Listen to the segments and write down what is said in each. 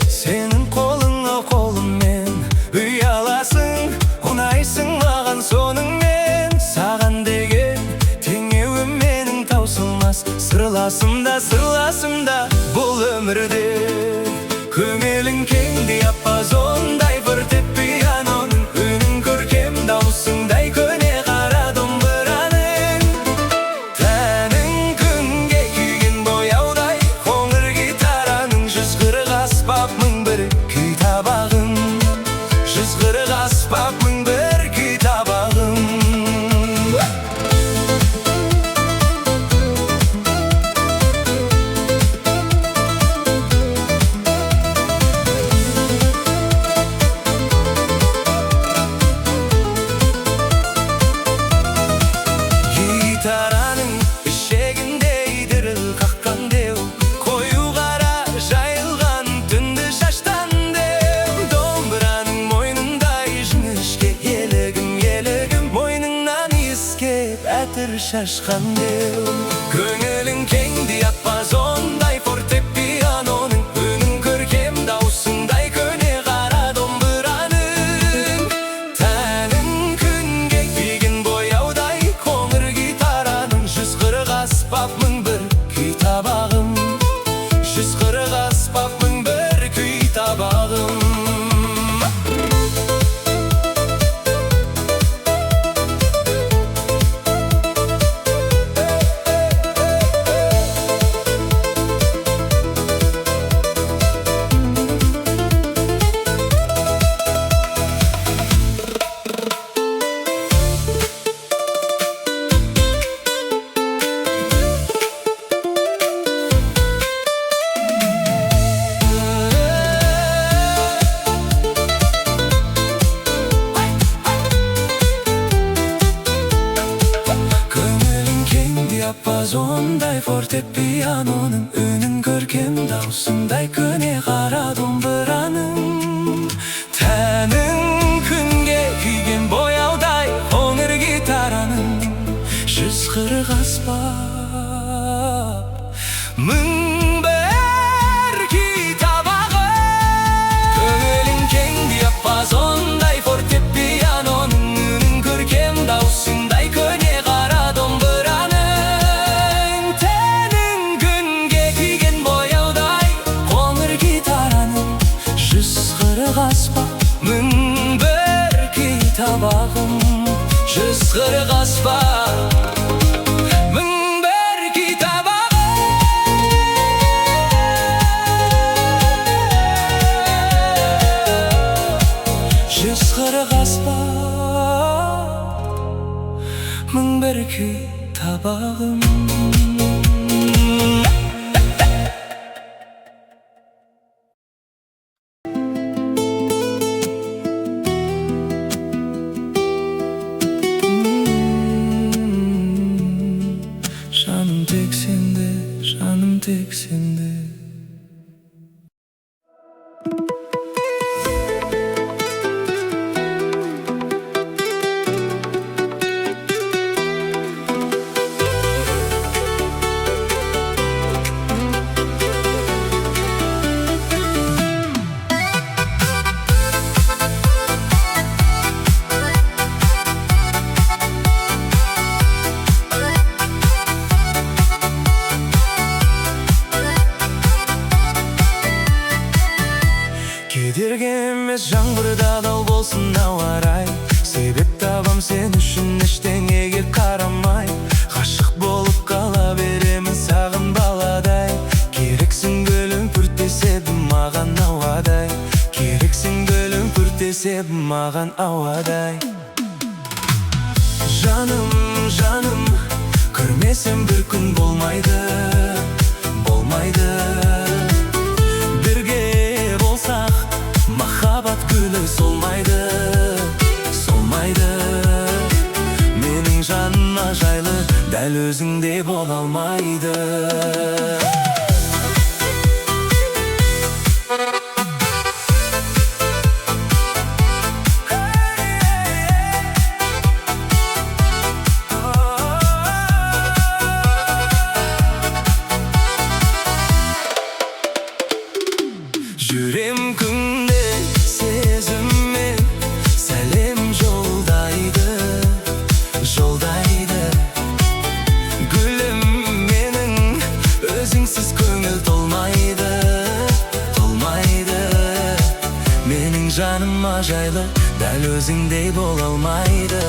Senin kolыңа қолыммен ұяласың, ұнайсың маған соныңмен. Саған деген теңеуім менің таусылмас сырласымда бұл өмірде. Көңілің кең диапазондай выртеп пианоның, үнің көркем даусыңдай көне қара домбыраның. Тәнің күнге күйген бояудай қоңыр гитараның, 140 аспап мың бір күй табағым, 140 аспап мың бір күй табағым. Гитараның ішегіндей діріл қаққан деу, қою қара жайылған түнді шаштан деу. Домбыраның мойнындай жіңішке елігім, мойныңнан иіскеп әтір шашқан деу. Көңілің кең диапазондай фортеп пианоның, үнің көркем даусыңдай көне қара домбыраның. Тәнің күнге күйген бояудай қоңыр гитараның, 140 аспап мың бір күй табағым, 140 аспап мың бір күй табағым. Диапазондай фортеп пианоның, үнің көркем даусыңдай көне қара домбыраның. Тәнің күнге күйген бояудай қоңыр гитараның, 140 аспап мың бір күй табағым. Көңілің кең диапазондай фортеп пианоның, үнің көркем даусыңдай көне қара домбыраның. Мың бір күй табағым, 140 аспап мың бір күй табағым, 140 аспап мың бір күй табағым. Жаным тек сенде. Кедергі емес жаңбырда дау болсын ауа райы, себеп табам сен үшін ештеңеге қарамай. Ғашық болып қала беремін саған баладай, керексің гүлім бүртеседі маған ауадай, керексің гүлім бүртеседі маған ауадай. Жаным, жаным, көрмесем бір күн болмайды, болмайды. Бірге болсақ махаббат гүлі солмайды, солмайды. Менің жаныма жайлы дәл өзіңдей бола алмайды. жүрем күнде сезіммен сәлем жолдайды, жолдайды. Гүлім менің, өзіңсіз көңіл толмайды, толмайды. Менің жаныма жайлы, дәл өзіңдей бола алмайды.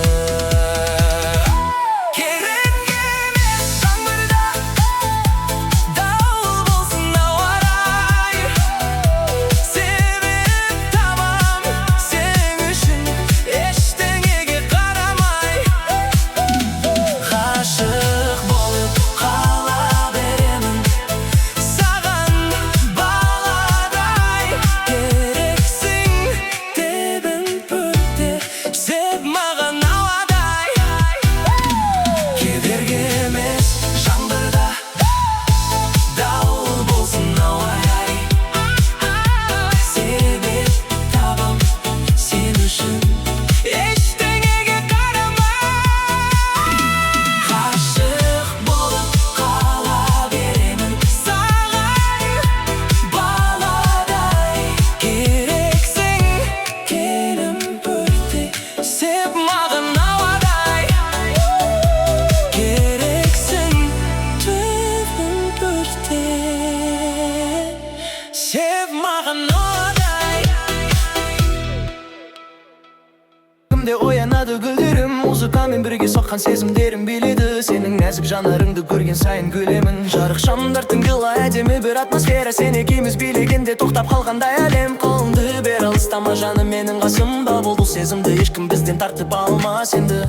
Оянады гүлдерім, музыкамен бірге соққан сезімдерім биледі. Сенің нәзік жанарыңды көрген сайын күлемін. Жарық шамдар тыңдыла әдемі бір атмосфера. Сен екеуміз билегенде тоқтап қалғандай әлем. Қолыңды бер, алыстама жаным менің қасымда бол. Бұл сезімді ешкім бізден тартып алмас енді.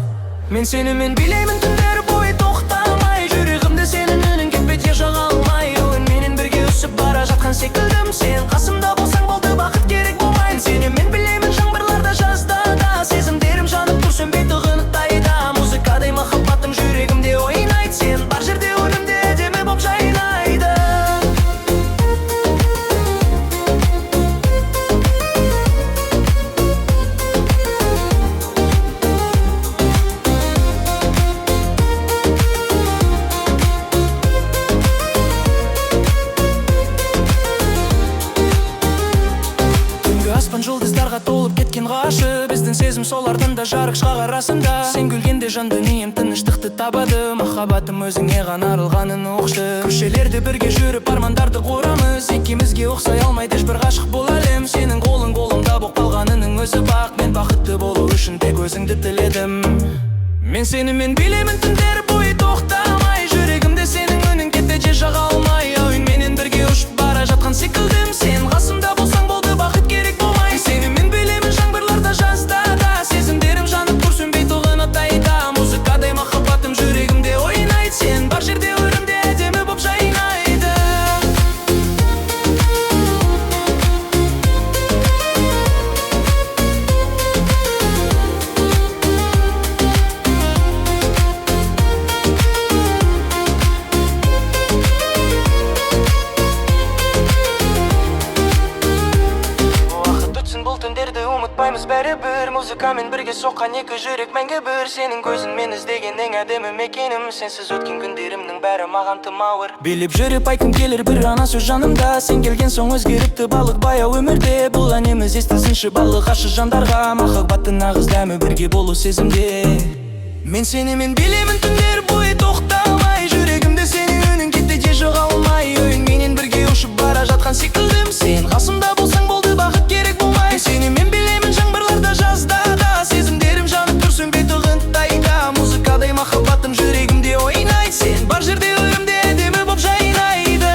Мен сенімен билеймін түндер бойы тоқтамай. Жүрегімді сенің үнің кетпеде жаға алмай. Менен бірге өсіп бара жатқан секілдім. Сен қасымда болсаң болды, бақыт керек болмайын. Сенімен билеймін жаңбырларда, жазда да. Сезімдерім жанып тұр сөнбей тұғынықтайды. Музыкадай махаббатым жүрегімде ойнайды. Сен бар жерде өлімде әдемі боп жайнайды. Аспан жұлдыздарға толып кеткен ғашық. Біздің сезім солардан да жарық шығар арасында. Сен күлгенде жан дүнием тыныштықты табады. Махаббатым өзіңе ғана арылғанын ұқшы. Көшелерде бірге жүріп армандарды құрамыз. Екеумізге ұқсай алмайды ешбір ғашық бұл әлем. Сенің қолың қолымда болып қалғанының өзі бақ. Мен бақытты болу үшін тек өзіңді тіледім. Мен сенімен билеймін түндер бойы тоқтамай. Жүрегімде сенің үнің кетпеде жаға алмай. Әуенменен бірге ұшып бара жатқан секілдім. Сен қасымда болсаң болды, бақыт керек болмай. Сенімен билеймін жаңбырларда, жазда да. Сезімдерім жанып тұр сөнбей тұғынықтайды. Музыкадай махаббатым жүрегімде ойнайды. Сен бар жерде өлімде әдемі боп жайнайды. Бұл түндерді ұмытпаймыз бәрібір. Музыкамен бірге соққан екі жүрек мәңгі бір. Сенің көзің мен іздеген ең әдемі мекенім. Сенсіз өткен күндерімнің бәрі маған тым ауыр. Билеп жүріп айтқым келер бір ғана сөз жанымда. Сен келген соң өзгеріпті балық баяу өмірде. Бұл әніміз естісінші балық ашы жандарға. Махаббаттың нағыз дәмі бірге болу сезімде. Мен сенімен билеймін түндер бойы тоқтамай. Жүрегімде сенің үнің кетпеде жоға алмай. Менен бірге ұшып бара жатқан секілдім. Сен қасымда болсаң болды, бақыт керек болмай. Сенімен билеймін жаңбырларда, жазда да. Сезімдерім жанып тұр сөнбей тұғынықтайды. Музыкадай махаббатым жүрегімде ойнайды. Сен бар жерде өлімде әдемі боп жайнайды.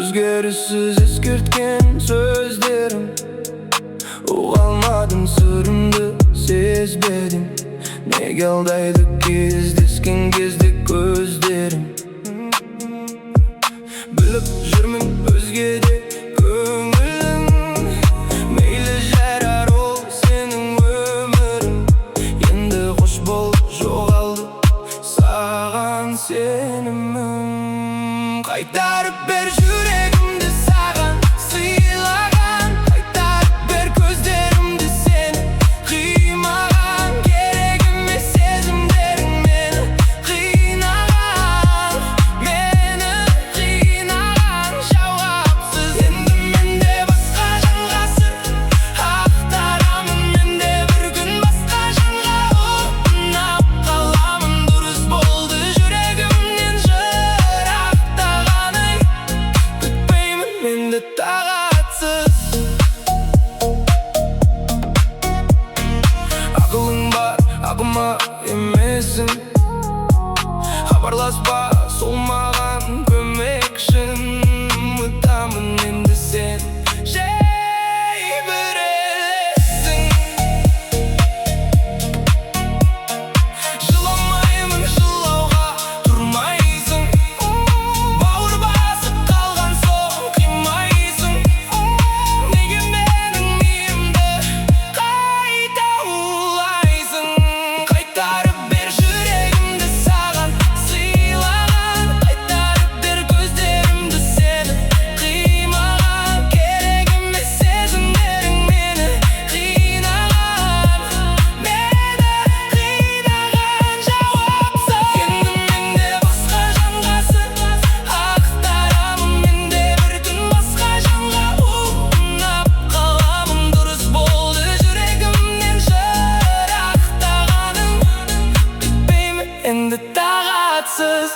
Өзгеріссіз ескерткен сөздерім, ұға алмадым сырымды сезбедім. Неге алдайды кездескен кезде көздерім? Біліп жүрмін өзгеде көңілің, мейлі жарар ол сенің өмірің. Енді қош бол, жоғалды саған сенімім. Қайтарып бер жүрегімді саған сыйлаған, қайтарып бер көздерімді сені қимаған. Керек емес сезімдерің мені қинаған, мені қинаған. Жауапсыз енді менде басқа жанға сыр ақтарамын. Менде бір күн басқа жанға ұнап қаламын. Дұрыс болды жүрегімнен жырақтағаның, күтпеймін менде тағатсыз. Ақылың бар, ақыма емесің. Хабарласпа, сол маған көмекшің. Ұмытамын енді сен жай бір елессің. Жыламаймын, жылауға тұрмайсың. Бауыр басып қалған соң қимайсың. Неге менің мейірімді қайта улайсың? Қайтарып бер жүрегімді саған сыйлаған, қайтарып бер көздерімді сені қимаған. Керек емес сезімдерің мені қинаған, мені қинаған. Жауапсыз енді менде басқа жанға сыр ақтарамын. Менде бір күн басқа жанға ұнап қаламын. Дұрыс болды жүрегімнен жырақтағаның, күтпеймін енді тағатсыз.